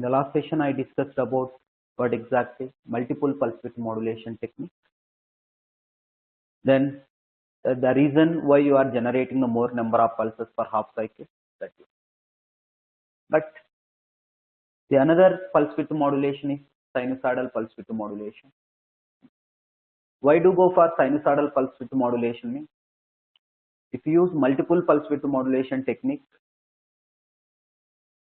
In the last session, I discussed about what exactly multiple pulse width modulation technique. Then the reason why you are generating the more number of pulses per half cycle. That is. But the another pulse width modulation is sinusoidal pulse width modulation. Why do go for sinusoidal pulse width modulation? Means if you use multiple pulse width modulation technique,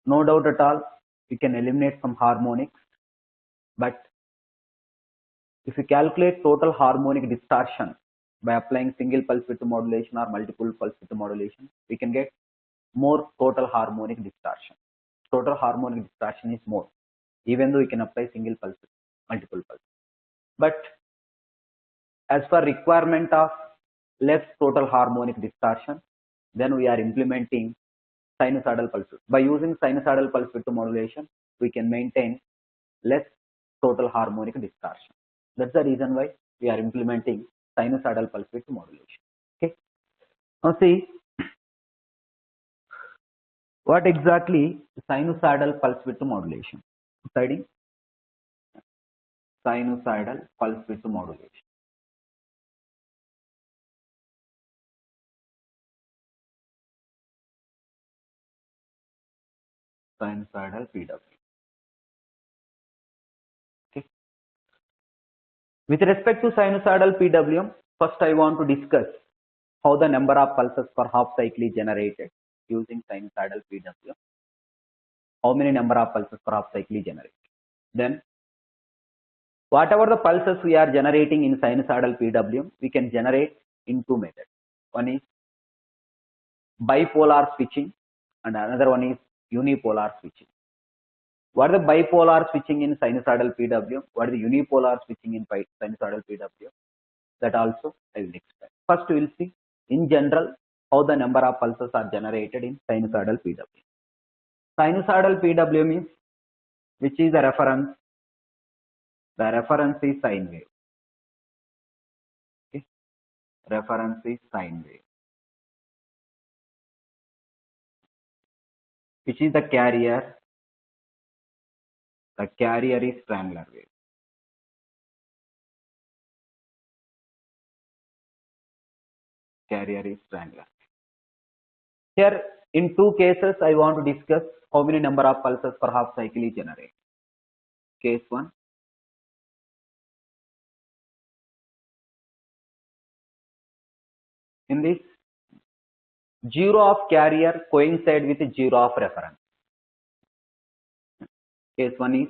no doubt at all, you can eliminate some harmonics. But if you calculate total harmonic distortion by applying single pulse width modulation or multiple pulse width modulation, we can get more total harmonic distortion. Total harmonic distortion is more, even though you can apply single pulse, multiple pulse. But as per requirement of less total harmonic distortion, then we are implementing sinusoidal pulse width. By using sinusoidal pulse width modulation, we can maintain less total harmonic distortion. That's the reason why we are implementing sinusoidal pulse width modulation. Okay. Now see what exactly sinusoidal pulse width modulation. Studying sinusoidal pulse width modulation. Sinusoidal PWM. Okay. With respect to sinusoidal PWM, first I want to discuss how the number of pulses per half cycle is generated using sinusoidal PWM. How many number of pulses per half cycle is generated. Then whatever the pulses we are generating in sinusoidal PWM, we can generate in two methods. One is bipolar switching and another one is unipolar switching. What is the bipolar switching in sinusoidal PWM? What is the unipolar switching in sinusoidal PWM? That also I will explain. First we will see in general how the number of pulses are generated in sinusoidal PWM. Sinusoidal PWM is which is the reference. The reference is sine wave. Okay. Reference is sine wave. Which is the carrier? The carrier is triangular wave. Carrier is triangular. Here in two cases I want to discuss how many number of pulses per half cycle is generated. Case 1. In this, 0 of carrier coincide with 0 of reference. Case 1 is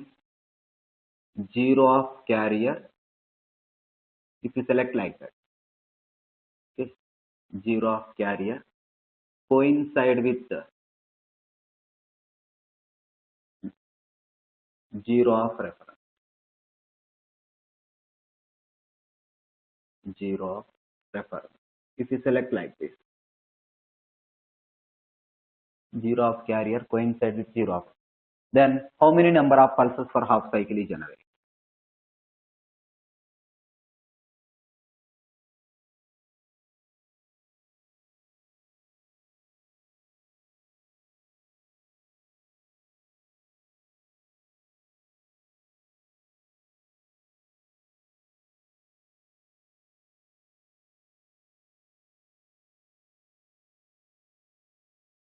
0 of carrier. If you select like that, okay, 0 of carrier coincide with 0 of reference. 0 of reference. If you select like this, 0 of carrier coincide with 0 of, then how many number of pulses per half cycle is generated?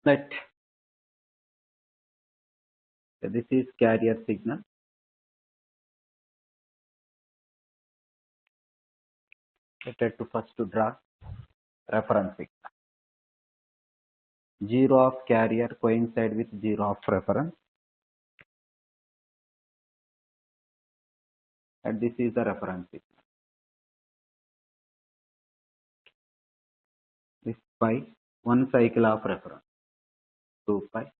Let this is carrier signal. Let us to first to draw reference signal. 0 of carrier coincide with 0 of reference, and this is the reference signal. This pi, 1 cycle of reference, 2 pi.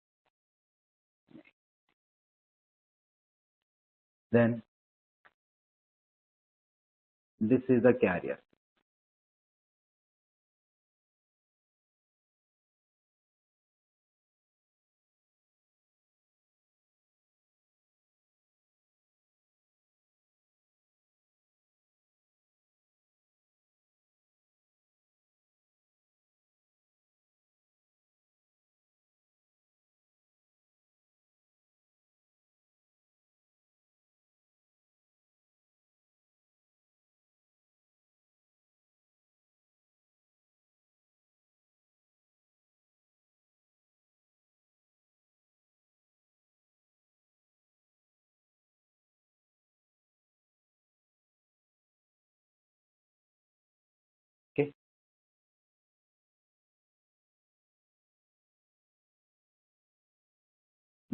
Then this is the carrier.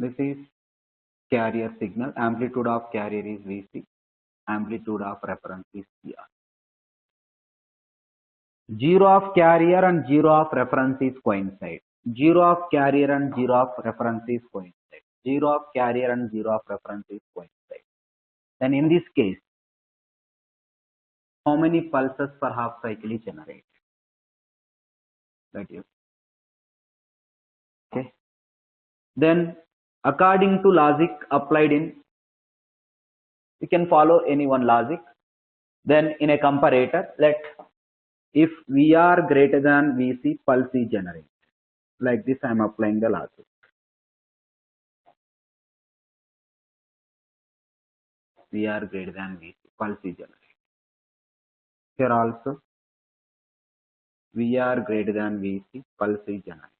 This is carrier signal. Amplitude of carrier is Vc. Amplitude of reference is Cr. Zero of carrier and zero of reference is coincide. Zero of carrier and zero of reference is coincide. Zero of carrier and zero of reference is coincide. Then in this case, how many pulses per half cycle is generated? That is okay. Then according to logic applied in, we can follow any one logic. Then in a comparator, let if VR greater than Vc, pulse is generated. Like this, I am applying the logic. VR greater than Vc, pulse is generated. Here also, VR greater than Vc, pulse is generated.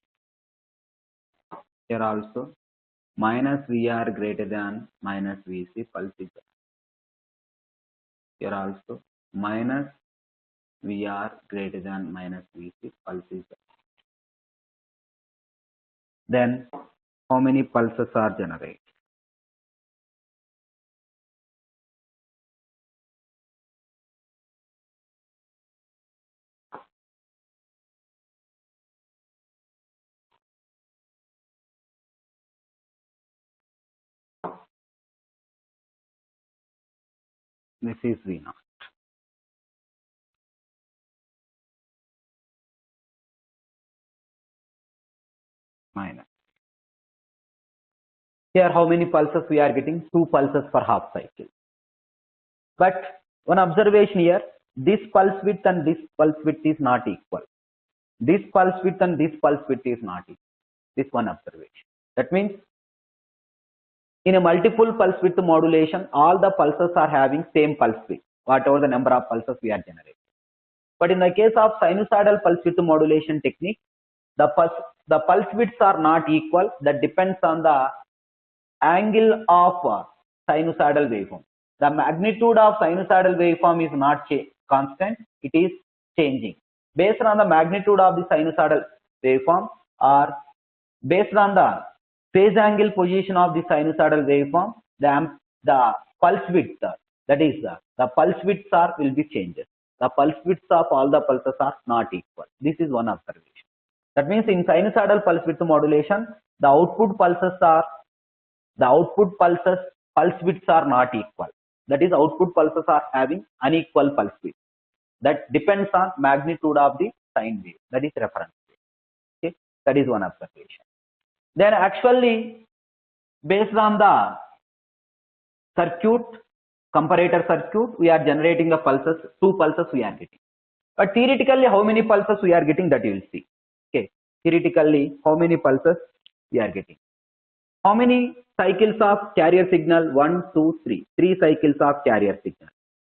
Here also, minus VR greater than minus Vc, pulse is generated. Here also, minus VR greater than minus Vc, pulse is generated. Then, how many pulses are generated? This is V0. Minus. Here, how many pulses we are getting? 2 pulses per half cycle. But one observation here, this pulse width and this pulse width is not equal. This pulse width and this pulse width is not equal. This one observation. That means in a multiple pulse width modulation, all the pulses are having same pulse width, whatever the number of pulses we are generating. But in the case of sinusoidal pulse width modulation technique, the pulse widths are not equal. That depends on the angle of sinusoidal waveform. The magnitude of sinusoidal waveform is not constant, it is changing. Based on the magnitude of the sinusoidal waveform or based on the phase angle position of the sinusoidal waveform, the pulse width, that is the pulse widths will be changed. The pulse widths of all the pulses are not equal. This is one observation. That means in sinusoidal pulse width modulation, the output pulse widths are not equal. That is, output pulses are having unequal pulse width. That depends on magnitude of the sine wave. That is reference wave. Okay, that is one observation. Then actually, based on the circuit, comparator circuit, we are generating the pulses. 2 pulses we are getting. But theoretically, how many pulses we are getting, that you will see. Okay, theoretically, how many pulses we are getting. How many cycles of carrier signal? 1, 2, 3. 3 cycles of carrier signal.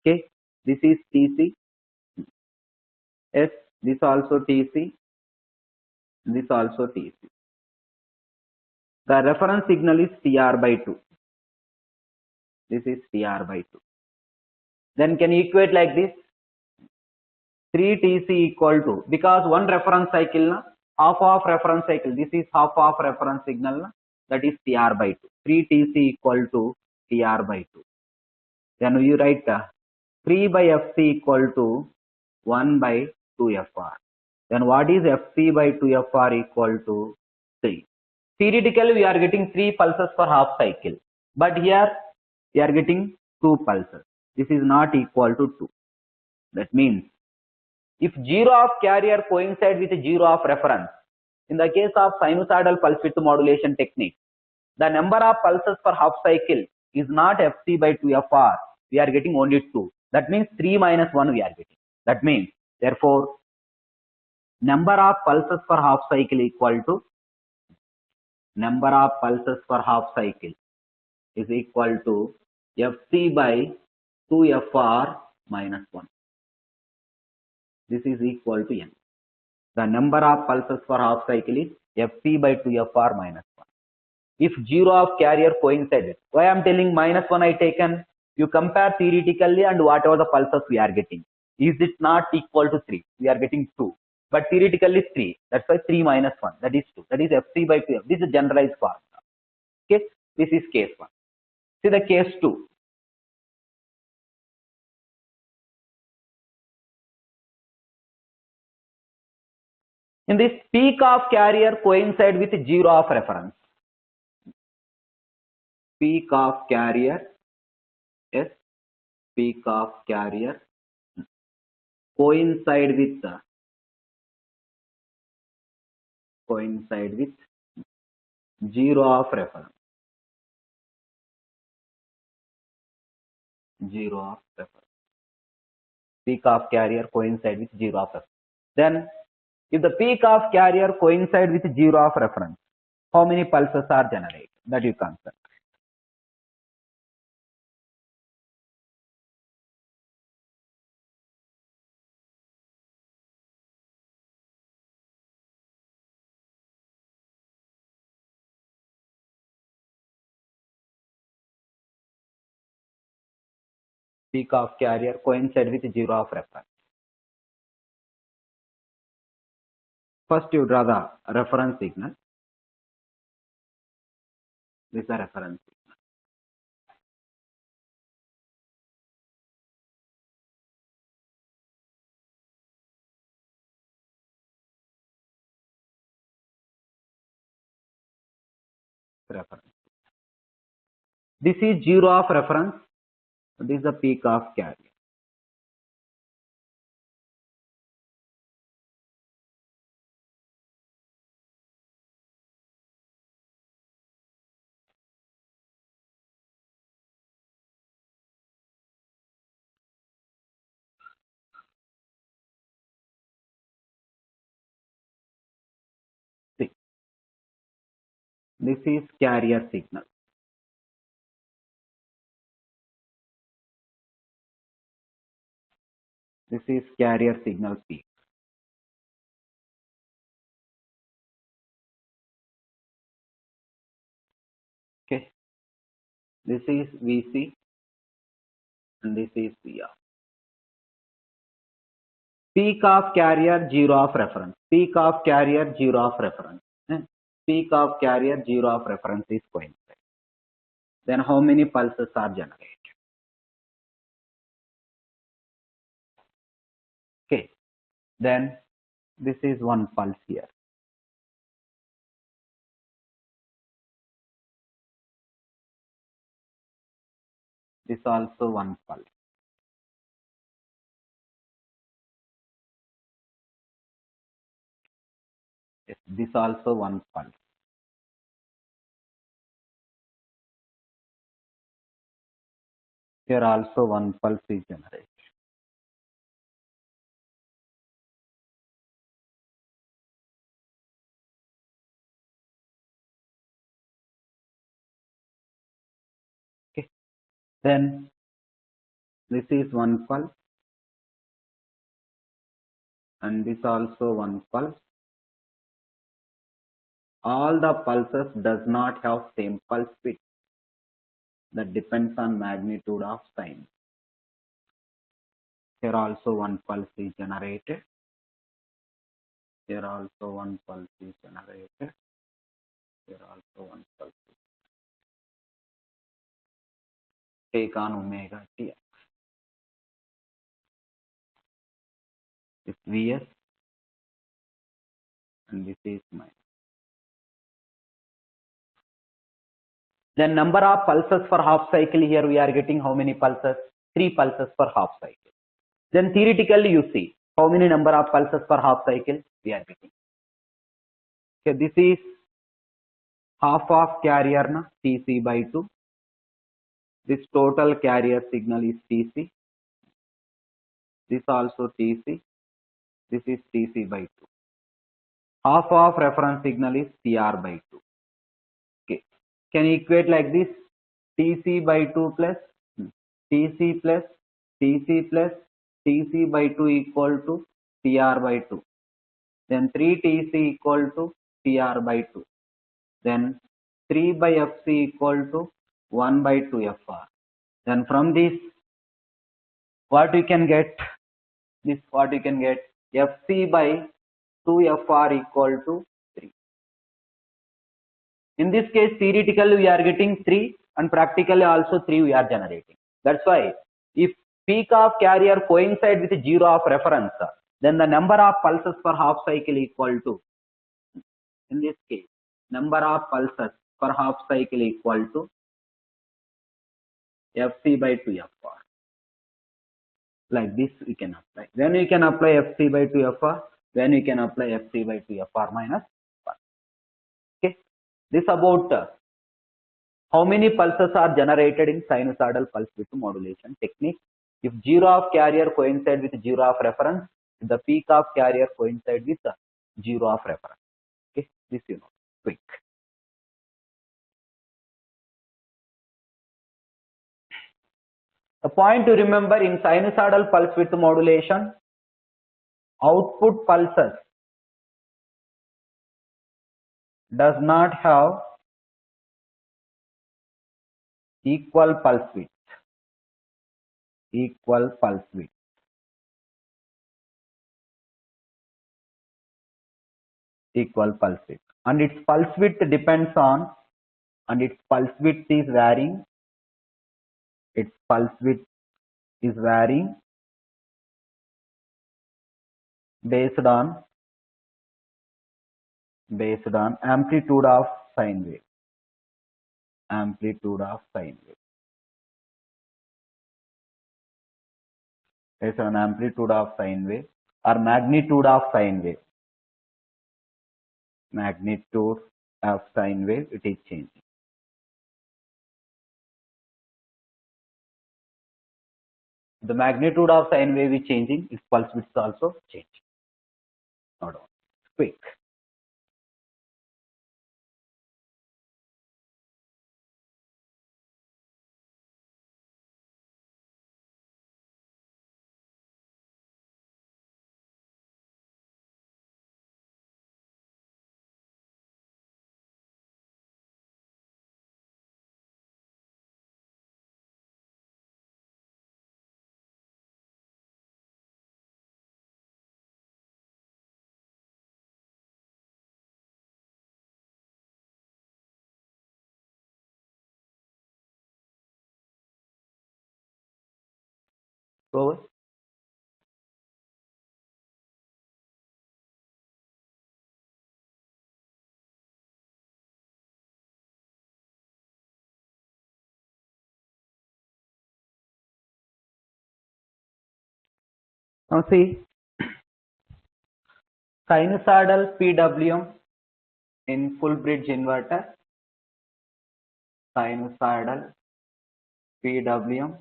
Okay, this is TC. Yes, this also TC. This also TC. The reference signal is TR by 2. This is TR by 2. Then can you equate like this? 3 TC equal to, because one reference cycle, half of reference cycle, this is half of reference signal, that is TR by 2. 3 TC equal to TR by 2. Then you write 3 by FC equal to 1 by 2FR. Then what is FC by 2FR equal to 3? Theoretically, we are getting 3 pulses per half cycle. But here, we are getting 2 pulses. This is not equal to 2. That means, if 0 of carrier coincide with 0 of reference, in the case of sinusoidal pulse width modulation technique, the number of pulses per half cycle is not FC by 2FR. We are getting only 2. That means 3 minus 1 we are getting. That means, therefore, number of pulses per half cycle equal to number of pulses per half cycle is equal to FC by 2FR minus 1. This is equal to N. The number of pulses per half cycle is FC by 2FR minus 1. If 0 of carrier coincides, why I am telling minus 1 I taken? You compare theoretically and whatever the pulses we are getting. Is it not equal to 3? We are getting 2. But theoretically 3. That's why 3 minus 1. That is 2. That is FC by 2. This is a generalized formula. Okay, this is case 1. See the case 2. In this, peak of carrier coincide with 0 of reference. Peak of carrier, yes, peak of carrier coincide with 0 of reference. 0 of reference. Peak of carrier coincide with 0 of reference. Then, if the peak of carrier coincide with 0 of reference, how many pulses are generated? That you consider. Peak of carrier coincide with 0 of reference. First, you draw the reference signal. This is the reference signal. Reference. This is 0 of reference. This is the peak of carrier. See, this is carrier signal. This is carrier signal peak. Okay. This is VC and this is VR. Peak of carrier 0 of reference. Peak of carrier 0 of reference. Peak of carrier 0 of reference is coincide. Then how many pulses are generated? Okay. Then this is one pulse here. This also one pulse. Yes, this also one pulse. Here also one pulse is generated. Okay. Then this is one pulse and this also one pulse. All the pulses does not have same pulse width. That depends on magnitude of sine. Here also one pulse is generated. Here also one pulse is generated. Here also one pulse is. Take on omega t. It's Vs and this is minus. Then number of pulses for half cycle, here we are getting how many pulses? 3 pulses per half cycle. Then theoretically you see how many number of pulses per half cycle we are getting. Okay, this is half of carrier na Tc by 2. This total carrier signal is Tc. This also Tc. This is Tc by 2. Half of reference signal is Tr by 2. Okay. Can you equate like this? Tc by 2 plus Tc plus Tc plus Tc by 2 equal to Tr by 2. Then 3 Tc equal to Tr by 2. Then 3 by Fc equal to 1 by 2 Fr. Then from this, what you can get? This what you can get? Fc by 2 Fr equal to 3. In this case, theoretically we are getting 3 and practically also 3 we are generating. That's why if peak of carrier coincide with 0 of reference, then the number of pulses per half cycle equal to, in this case, number of pulses per half cycle equal to Fc by 2Fr. Like this we can apply. Then we can apply Fc by 2Fr. Then we can apply Fc by 2Fr minus 1. Okay. This about how many pulses are generated in sinusoidal pulse width modulation technique. If 0 of carrier coincide with 0 of reference, the peak of carrier coincide with 0 of reference. Okay, this you know, quick. The point to remember in sinusoidal pulse width modulation, output pulses does not have equal pulse width. Equal pulse width. Equal pulse width. And its pulse width depends on, and its pulse width is varying. Its pulse width is varying based on amplitude of sine wave. Amplitude of sine wave. Based on amplitude of sine wave or magnitude of sine wave. Magnitude of sine wave, it is changing. The magnitude of sine wave is changing, its pulse width is also changing. Not all. Quick. Over. Now see, sinusoidal PWM in full bridge inverter, sinusoidal PWM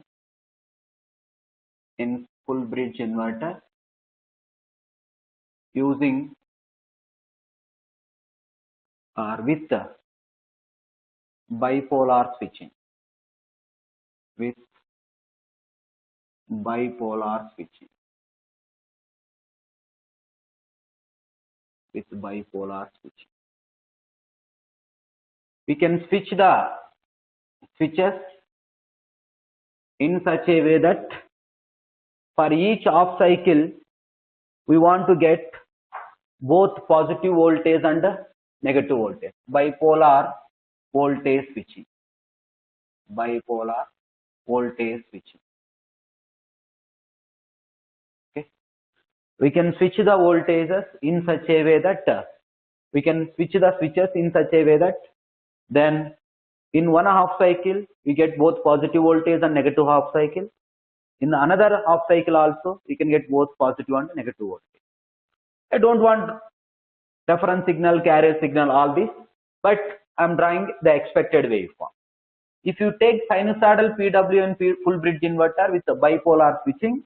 in full bridge inverter using or with bipolar switching. With bipolar switching. With bipolar switching. We can switch the switches in such a way that for each off cycle we want to get both positive voltage and negative voltage. Bipolar voltage switching. Bipolar voltage switching. Okay. We can switch the voltages in such a way that we can switch the switches in such a way that then in one half cycle we get both positive voltage and negative half cycle. In another half cycle also we can get both positive and negative voltage. I don't want reference signal, carrier signal, all this, but I am drawing the expected waveform. If you take sinusoidal PWM full bridge inverter with a bipolar switching,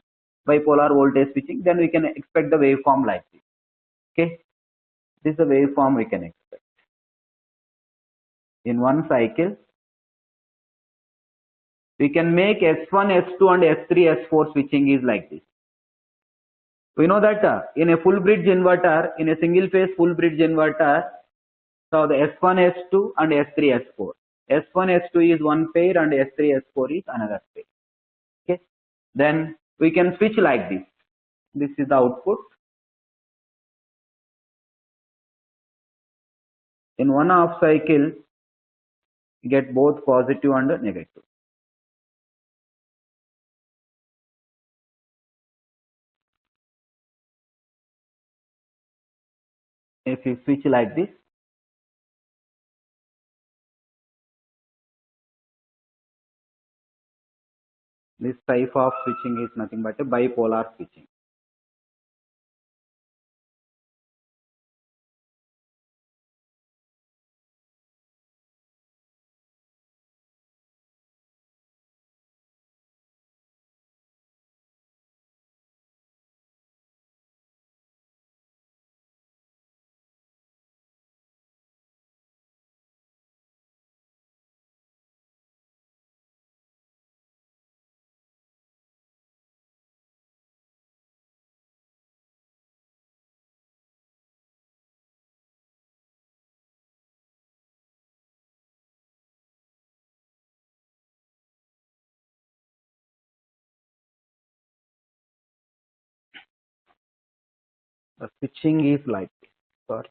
bipolar voltage switching, then we can expect the waveform like this. Okay, this is the waveform we can expect. In one cycle, we can make S1, S2 and S3, S4 switching is like this. We know that in a full bridge inverter, in a single phase full bridge inverter, so the S1, S2 and S3, S4. S1, S2 is one pair and S3, S4 is another pair. Okay, then we can switch like this. This is the output. In one half cycle, You get both positive and negative. If you switch like this, this type of switching is nothing but a bipolar switching. The switching is like this. Sorry.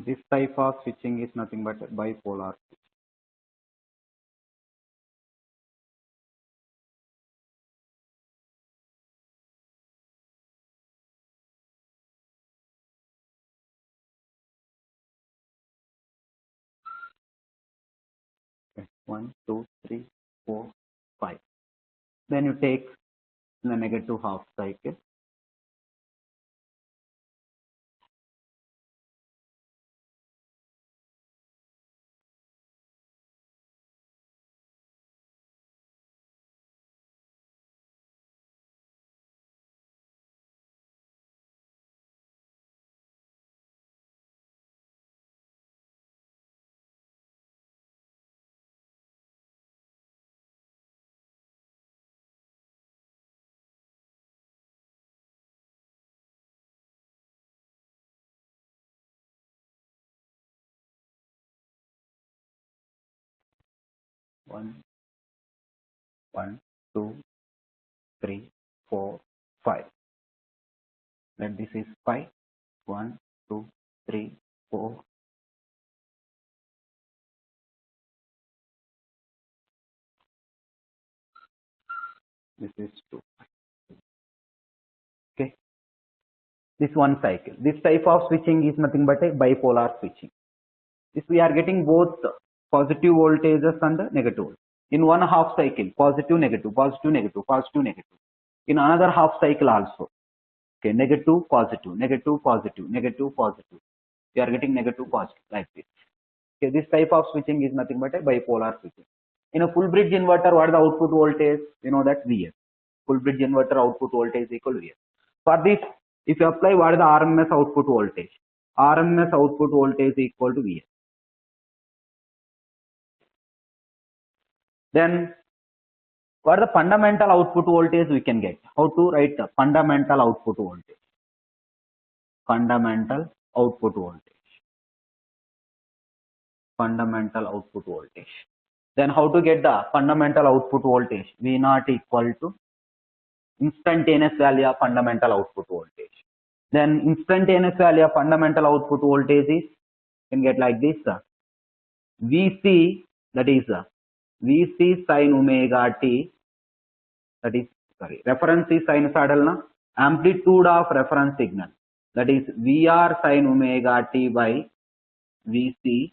This type of switching is nothing but a bipolar. Okay. 1, 2, 3, 4, 5. Then you take the negative half cycle. One, 1, 2, 3, 4, 5. Then this is 5. 1, 2, 3, 4. This is 2. Okay. This one cycle. This type of switching is nothing but a bipolar switching. This we are getting both positive voltages and negative. In one half cycle, positive, negative, positive, negative, positive, negative. In another half cycle also. Okay, negative, positive, negative, positive, negative, positive. We are getting negative, positive like this. Okay, this type of switching is nothing but a bipolar switching. In a full bridge inverter, what is the output voltage? You know that Vs. Full bridge inverter output voltage is equal to Vs. For this, if you apply what is the RMS output voltage? RMS output voltage is equal to Vs. Then what is the fundamental output voltage we can get? How to write the fundamental output voltage? Fundamental output voltage. Fundamental output voltage. Then how to get the fundamental output voltage? V naught equal to instantaneous value of fundamental output voltage. Then instantaneous value of fundamental output voltage is, you can get like this. Vc, that is Vc sin omega t, that is, sorry, reference is sinusoidal, na? Amplitude of reference signal, that is Vr sin omega t by Vc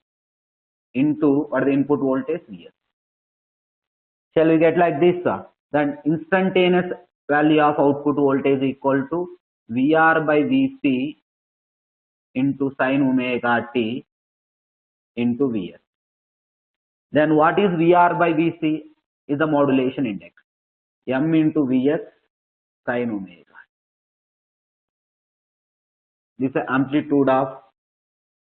into what the input voltage Vs. Shall we get like this? Then instantaneous value of output voltage equal to VR by Vc into sin omega t into Vs. Then what is VR by Vc? Is the modulation index. M into Vs sin omega. This is the amplitude of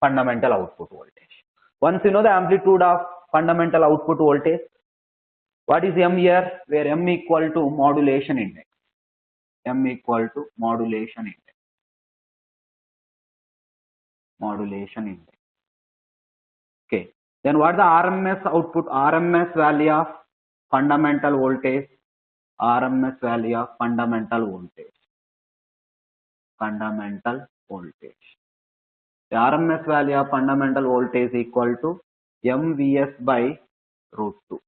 fundamental output voltage. Once you know the amplitude of fundamental output voltage, what is M here? Where M equal to modulation index. M equal to modulation index. Modulation index. Okay. Then what is the RMS output? RMS value of fundamental voltage. RMS value of fundamental voltage. Fundamental voltage. The RMS value of fundamental voltage equal to MVS by root 2.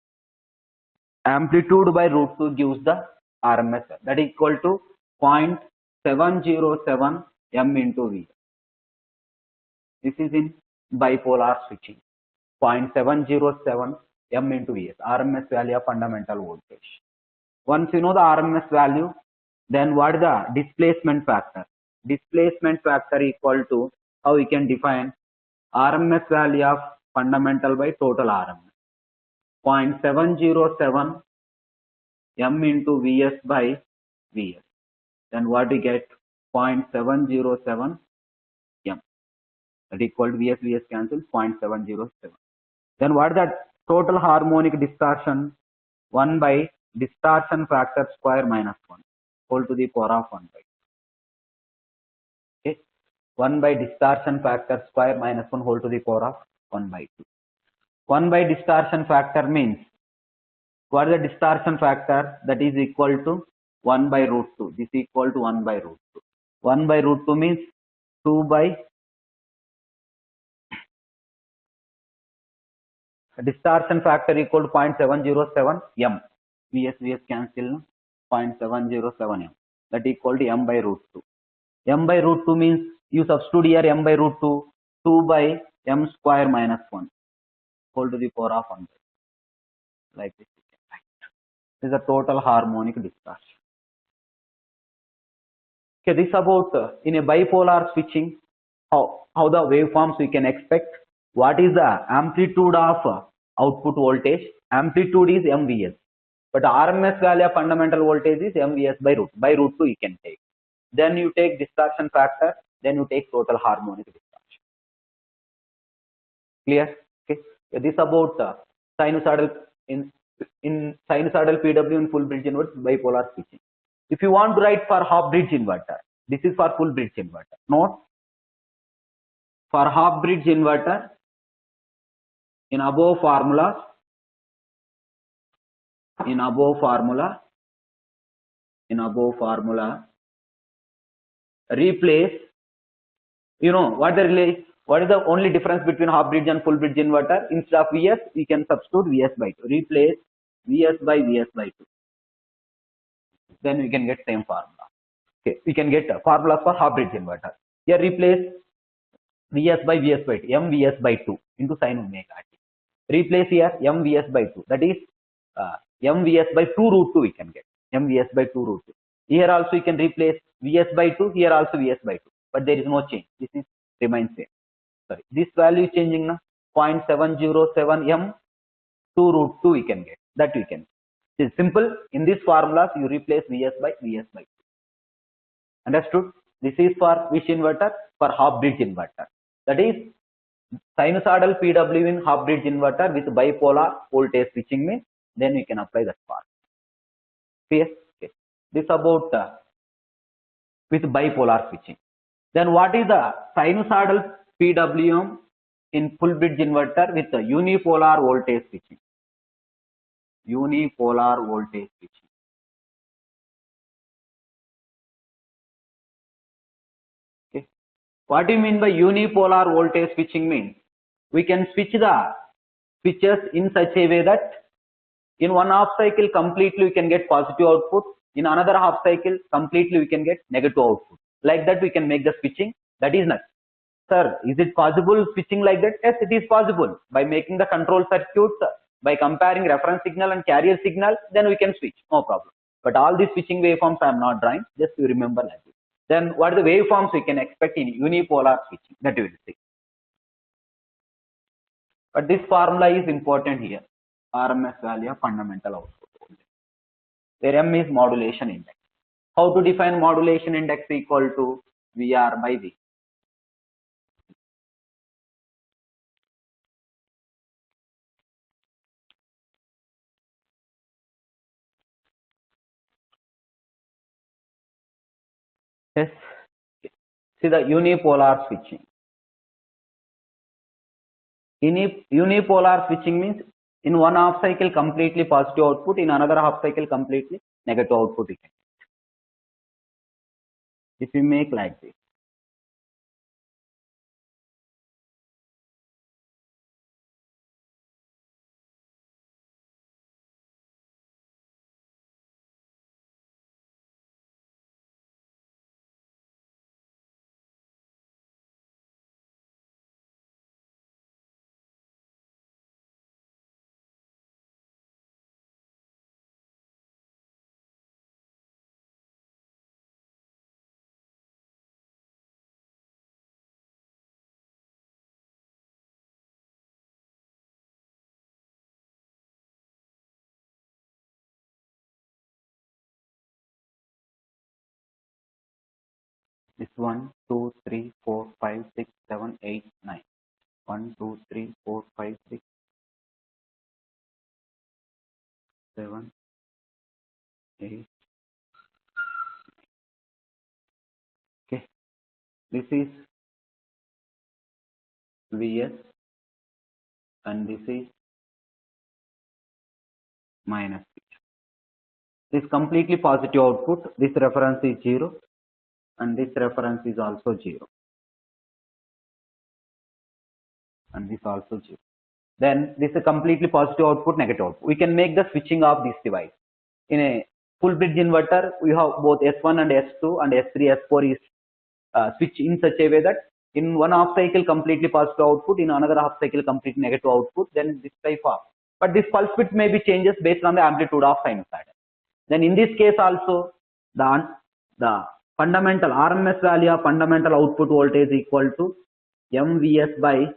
Amplitude by root 2 gives the RMS. That is equal to 0.707 M into V. This is in bipolar switching. 0.707 M into Vs. RMS value of fundamental voltage. Once you know the RMS value, then what is the displacement factor? Displacement factor equal to, how we can define RMS value of fundamental by total RMS. 0.707 M into Vs by Vs. Then what we get? 0.707 M. That equal to Vs cancel 0.707. Then what is that total harmonic distortion? 1 by distortion factor square minus 1 whole to the power of 1 by 2. Okay. 1 by distortion factor square minus 1 whole to the power of 1 by 2. 1 by distortion factor means, what is the distortion factor? That is equal to 1 by root 2. This is equal to 1 by root 2. 1 by root 2 means 2 by distortion factor equal to 0.707 M. Vs cancel 0.707 M. That equal to M by root 2. M by root 2 means, you substitute here M by root 2. 2 by M square minus 1 whole to the power of 1 by 2. Like this. This is the total harmonic distortion. Okay, this about in a bipolar switching, how the waveforms we can expect. What is the amplitude of output voltage? Amplitude is MVS, but RMS value of fundamental voltage is MVS by root. By root 2 you can take. Then you take distortion factor. Then you take total harmonic distortion. Clear? Okay. This about sinusoidal in sinusoidal PWM full bridge inverter bipolar switching. If you want to write for half bridge inverter, this is for full bridge inverter. Note, for half bridge inverter, in above formula, replace, you know what the relay, what is the only difference between half bridge and full bridge inverter? Instead of Vs, we can substitute Vs by 2. Replace Vs by 2. Then we can get same formula. Okay, we can get formulas for half bridge inverter. Here replace Vs by 2, MVs by 2 into sin omega t. Replace here MVs by 2. That is MVs by 2 root 2 we can get. MVs by 2 root 2. Here also we can replace Vs by 2. Here also Vs by 2. But there is no change. This is remains same. Sorry, this value is changing now. 0.707 M 2 root 2 we can get. That we can. It is simple. In this formulas you replace Vs by 2. Understood? This is for which inverter? For half bridge inverter. That is sinusoidal PWM in half bridge inverter with bipolar voltage switching means, then we can apply that formula. Clear? Okay. This about with bipolar switching. Then what is the sinusoidal PWM in full bridge inverter with the unipolar voltage switching? Unipolar voltage switching. Okay. What do you mean by unipolar voltage switching means? We can switch the switches in such a way that in one half cycle completely we can get positive output. In another half cycle completely we can get negative output. Like that we can make the switching. That is not Sir, is it possible switching like that? Yes, it is possible. By making the control circuit, by comparing reference signal and carrier signal, then we can switch, no problem. But all these switching waveforms I am not drawing, just you remember like this. Then what are the waveforms we can expect in unipolar switching? That we will see. But this formula is important here. RMS value of fundamental output voltage, where M is modulation index. How to define modulation index? Equal to VR by V. Yes. See the unipolar switching. Unipolar switching means in one half cycle completely positive output, in another half cycle completely negative output. If we make like this, this 1, 2, 3, 4, 5, 6, 7, 8, 9. 1, 2, 3, 4, 5, 6, 7, 8. Okay. This is Vs and this is minus. This completely positive output. This reference is 0 and this reference is also 0 and this also 0. Then this is a completely positive output, negative output. We can make the switching of this device. In a full bridge inverter, we have both S1 and S2 and S3, S4 is switched in such a way that in one half cycle completely positive output, in another half cycle completely negative output, then this type of. But this pulse width may be changes based on the amplitude of sinusoidal. Then in this case also, the fundamental RMS value of fundamental output voltage is equal to MVS by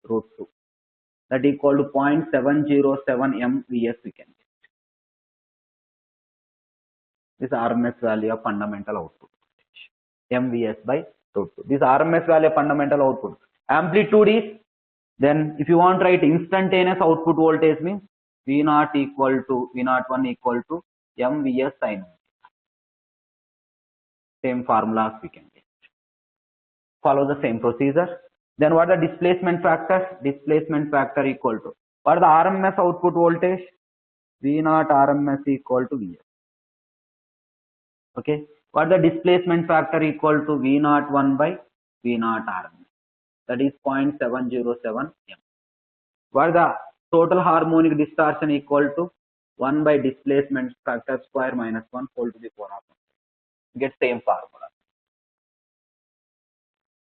root 2. That equal to 0.707 MVS we can get. This RMS value of fundamental output voltage. MVS by root 2. This RMS value of fundamental output. Amplitude is, then if you want to write instantaneous output voltage means V0 equal to V01 equal to MVS sin. Same formulas we can get. Follow the same procedure. Then what are the displacement factors? Displacement factor equal to, what are the RMS output voltage? V0 RMS equal to Vs. Okay. What are the displacement factor equal to V01 by V0 RMS? That is 0.707 M. What are the total harmonic distortion equal to 1 by displacement factor square minus 1 whole to the power of 1. Get same formula.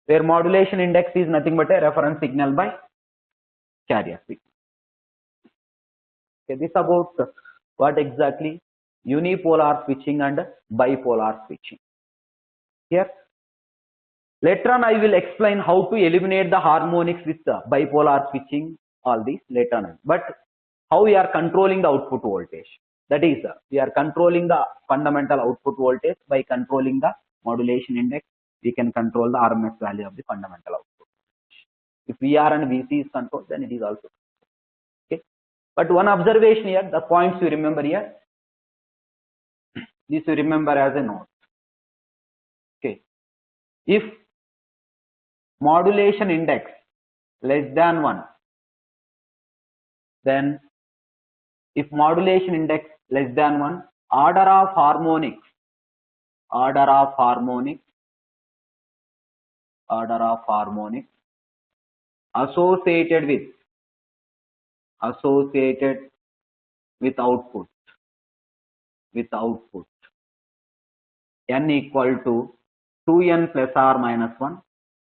Where modulation index is nothing but a reference signal by carrier signal. Okay, this about what exactly unipolar switching and bipolar switching. Here, later on I will explain how to eliminate the harmonics with the bipolar switching, all these later on. But how we are controlling the output voltage. That is, we are controlling the fundamental output voltage by controlling the modulation index. We can control the RMS value of the fundamental output. If VR and VC is controlled, then it is also okay. But one observation here, the points you remember here, this you remember as a note. Okay, if modulation index less than 1, then if modulation index less than 1, order of harmonics associated with output n equal to 2n plus or minus 1,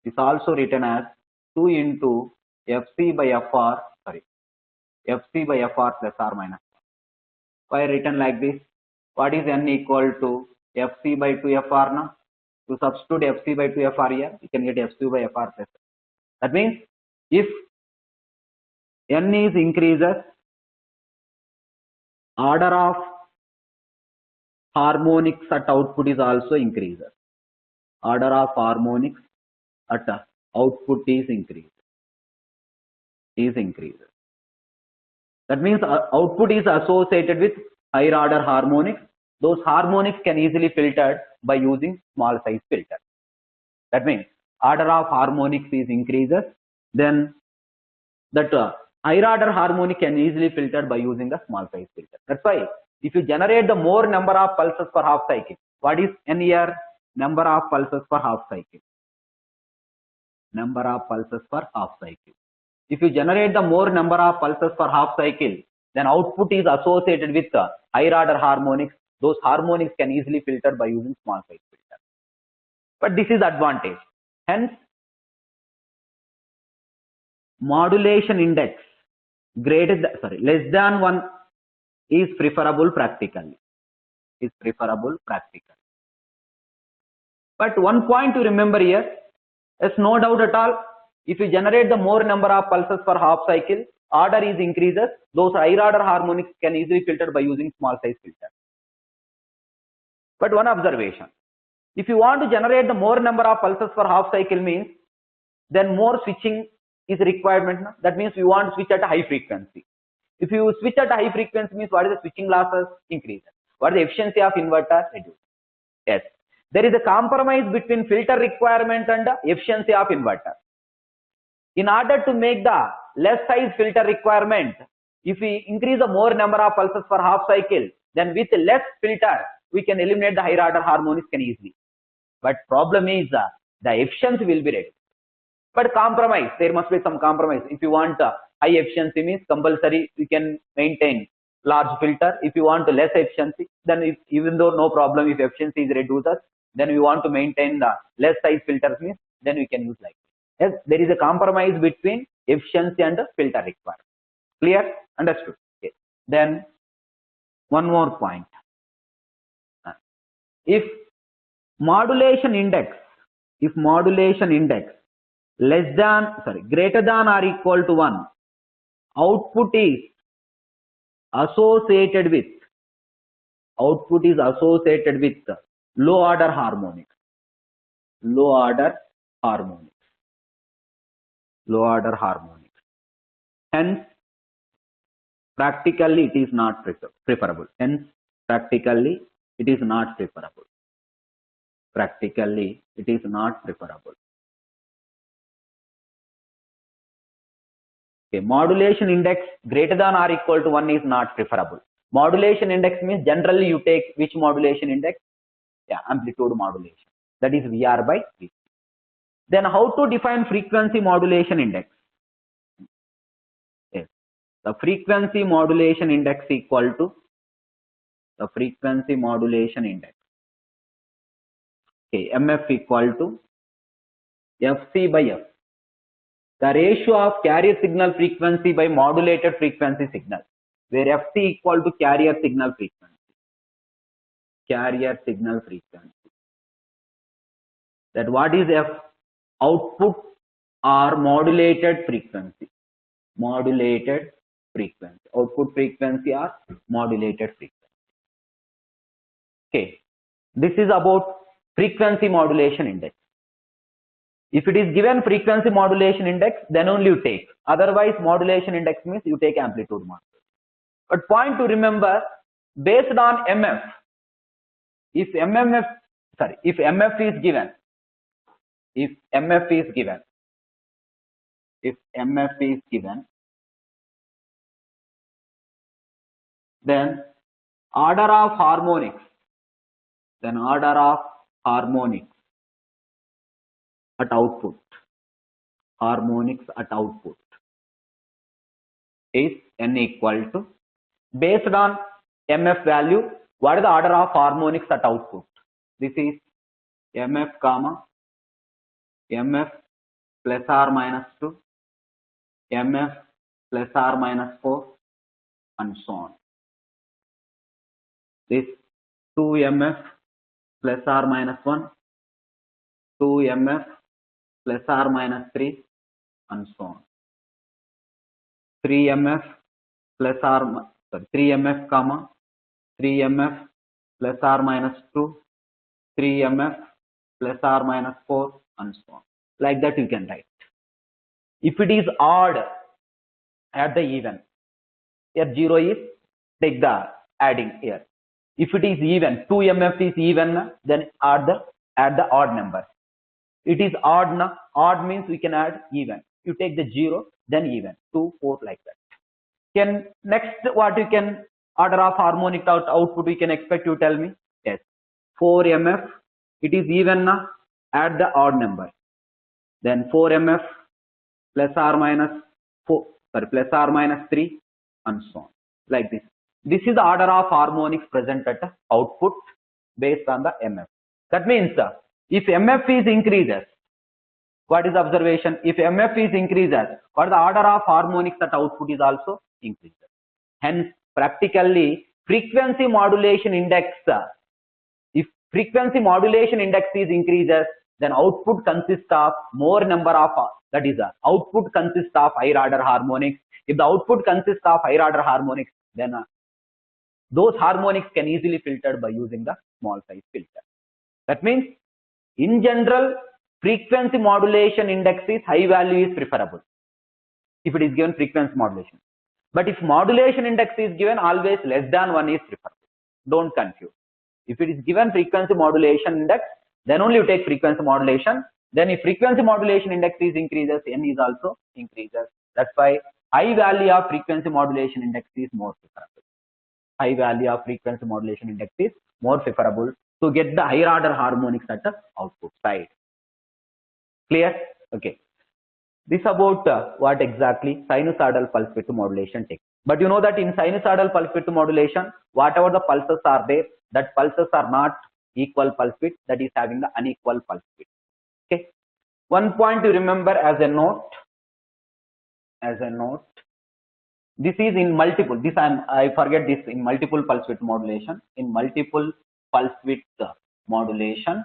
is also written as 2 into Fc by Fr, sorry, Fc by Fr plus or minus. Why written like this? What is N equal to Fc by 2 Fr now? To substitute Fc by 2 Fr here, you can get Fc by Fr plus. That means if N is increases, order of harmonics at output is also increases. Order of harmonics at output is increases. That means output is associated with higher order harmonics. Those harmonics can easily filtered by using small size filter. That means order of harmonics is increases, then that higher order harmonic can easily filtered by using a small size filter. That's why if you generate the more number of pulses per half cycle, what is N here? Number of pulses per half cycle. Number of pulses per half cycle. If you generate the more number of pulses per half cycle, then output is associated with higher order harmonics. Those harmonics can easily filter by using small size filter. But this is advantage. Hence, modulation index less than 1 is preferable practically. But one point to remember here, there's no doubt at all. If you generate the more number of pulses per half cycle, order is increases. Those higher order harmonics can easily filter by using small size filter. But one observation, if you want to generate the more number of pulses per half cycle means, then more switching is requirement. That means you want to switch at a high frequency. If you switch at a high frequency means what is the switching losses? Increases. What is the efficiency of inverter? Reduces. Yes. There is a compromise between filter requirement and the efficiency of inverter. In order to make the less size filter requirement, if we increase the more number of pulses per half cycle, then with less filter, we can eliminate the higher order harmonics can easily. But problem is the efficiency will be reduced. But compromise, there must be some compromise. If you want high efficiency means compulsory, we can maintain large filter. If you want less efficiency, then even though no problem if efficiency is reduced, then we want to maintain the less size filters means, then we can use like this. Yes, there is a compromise between efficiency and the filter requirement. Clear? Understood? Okay. Then one more point. If modulation index greater than or equal to 1, output is associated with low order harmonics. Hence, practically it is not preferable. Okay, modulation index greater than or equal to 1 is not preferable. Modulation index means generally you take which modulation index? Yeah, amplitude modulation. That is VR by V. Then how to define frequency modulation index? Yes, the frequency modulation index equal to the frequency modulation index. Okay, MF equal to FC by F. The ratio of carrier signal frequency by modulated frequency signal, where FC equal to carrier signal frequency. That what is F? Output or modulated frequency. Output frequency or modulated frequency. Okay. This is about frequency modulation index. If it is given frequency modulation index, then only you take. Otherwise, modulation index means you take amplitude modulation. But point to remember, based on MF, if MF is given, then order of harmonics at output, is N equal to, based on MF value, what is the order of harmonics at output? This is MF comma MF plus or minus 2, MF plus or minus 4, and so on. This 2MF plus or minus 1, 2MF plus or minus 3, and so on. 3MF plus or 3MF comma 3MF plus or minus 2, 3MF plus or minus 4, and so on. Like that you can write. If it is odd, add the even. Here 0 is, take the adding here. If it is even, 2MF is even, then add the odd number. It is odd, odd means we can add even. You take the 0, then even, 2, 4, like that. Can next what you can order of harmonic output we can expect, you tell me? Yes, 4MF, it is even, add the odd number. Then 4MF plus or minus 4, plus or minus 3, and so on. Like this. This is the order of harmonics present at output based on the MF. That means if MF is increases, what is the observation? If MF is increases, what is the order of harmonics at output is also increases. Hence, practically frequency modulation index, if frequency modulation index is increases, then output consists of more number of, that is output consists of higher order harmonics. If the output consists of higher order harmonics, then those harmonics can easily filtered by using the small size filter. That means in general, frequency modulation index is high value is preferable if it is given frequency modulation. But if modulation index is given, always less than 1 is preferable. Don't confuse. If it is given frequency modulation index, then only you take frequency modulation. Then if frequency modulation index is increases, N is also increases. That's why high value of frequency modulation index is more preferable. High value of frequency modulation index is more preferable to get the higher order harmonics at the output side. Clear? Okay. This about what exactly sinusoidal pulse width modulation takes. But you know that in sinusoidal pulse width modulation, whatever the pulses are there, that pulses are not equal pulse width, that is having the unequal pulse width. Okay. One point to remember as a note. This is in multiple. This I forget this in multiple pulse width modulation. In multiple pulse width modulation.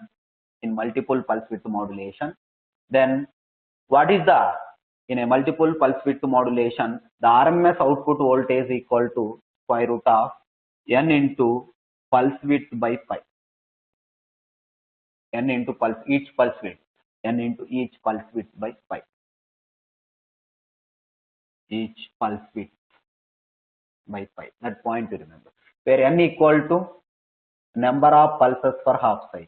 Then what is the, in a multiple pulse width modulation, the RMS output voltage is equal to square root of N into pulse width by pi. N into each pulse width. N into each pulse width by pi. Each pulse width by pi. That point to remember. Where N equal to number of pulses per half cycle.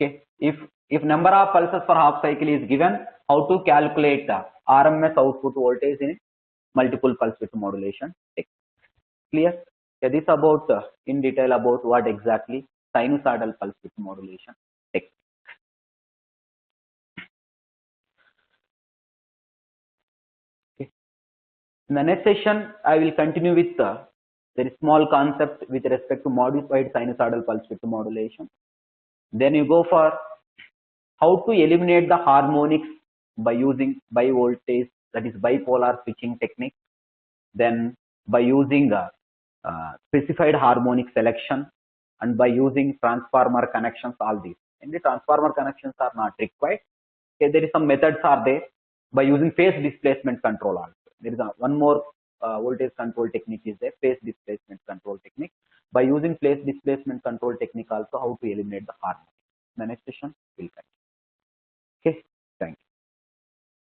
Okay. If number of pulses per half cycle is given, how to calculate the RMS output voltage in multiple pulse width modulation? Clear? Okay, this about in detail about what exactly sinusoidal pulse width modulation takes. Okay. In the next session, I will continue with very small concept with respect to modified sinusoidal pulse width modulation. Then you go for how to eliminate the harmonics by using bivoltage, that is bipolar switching technique. Then by using specified harmonic selection, and by using transformer connections, all these. And the transformer connections are not required. Okay, there is some methods are there by using phase displacement control also. There is one more voltage control technique is there, phase displacement control technique. By using phase displacement control technique also, how to eliminate the harmonics. The next session will continue. Okay, thank you.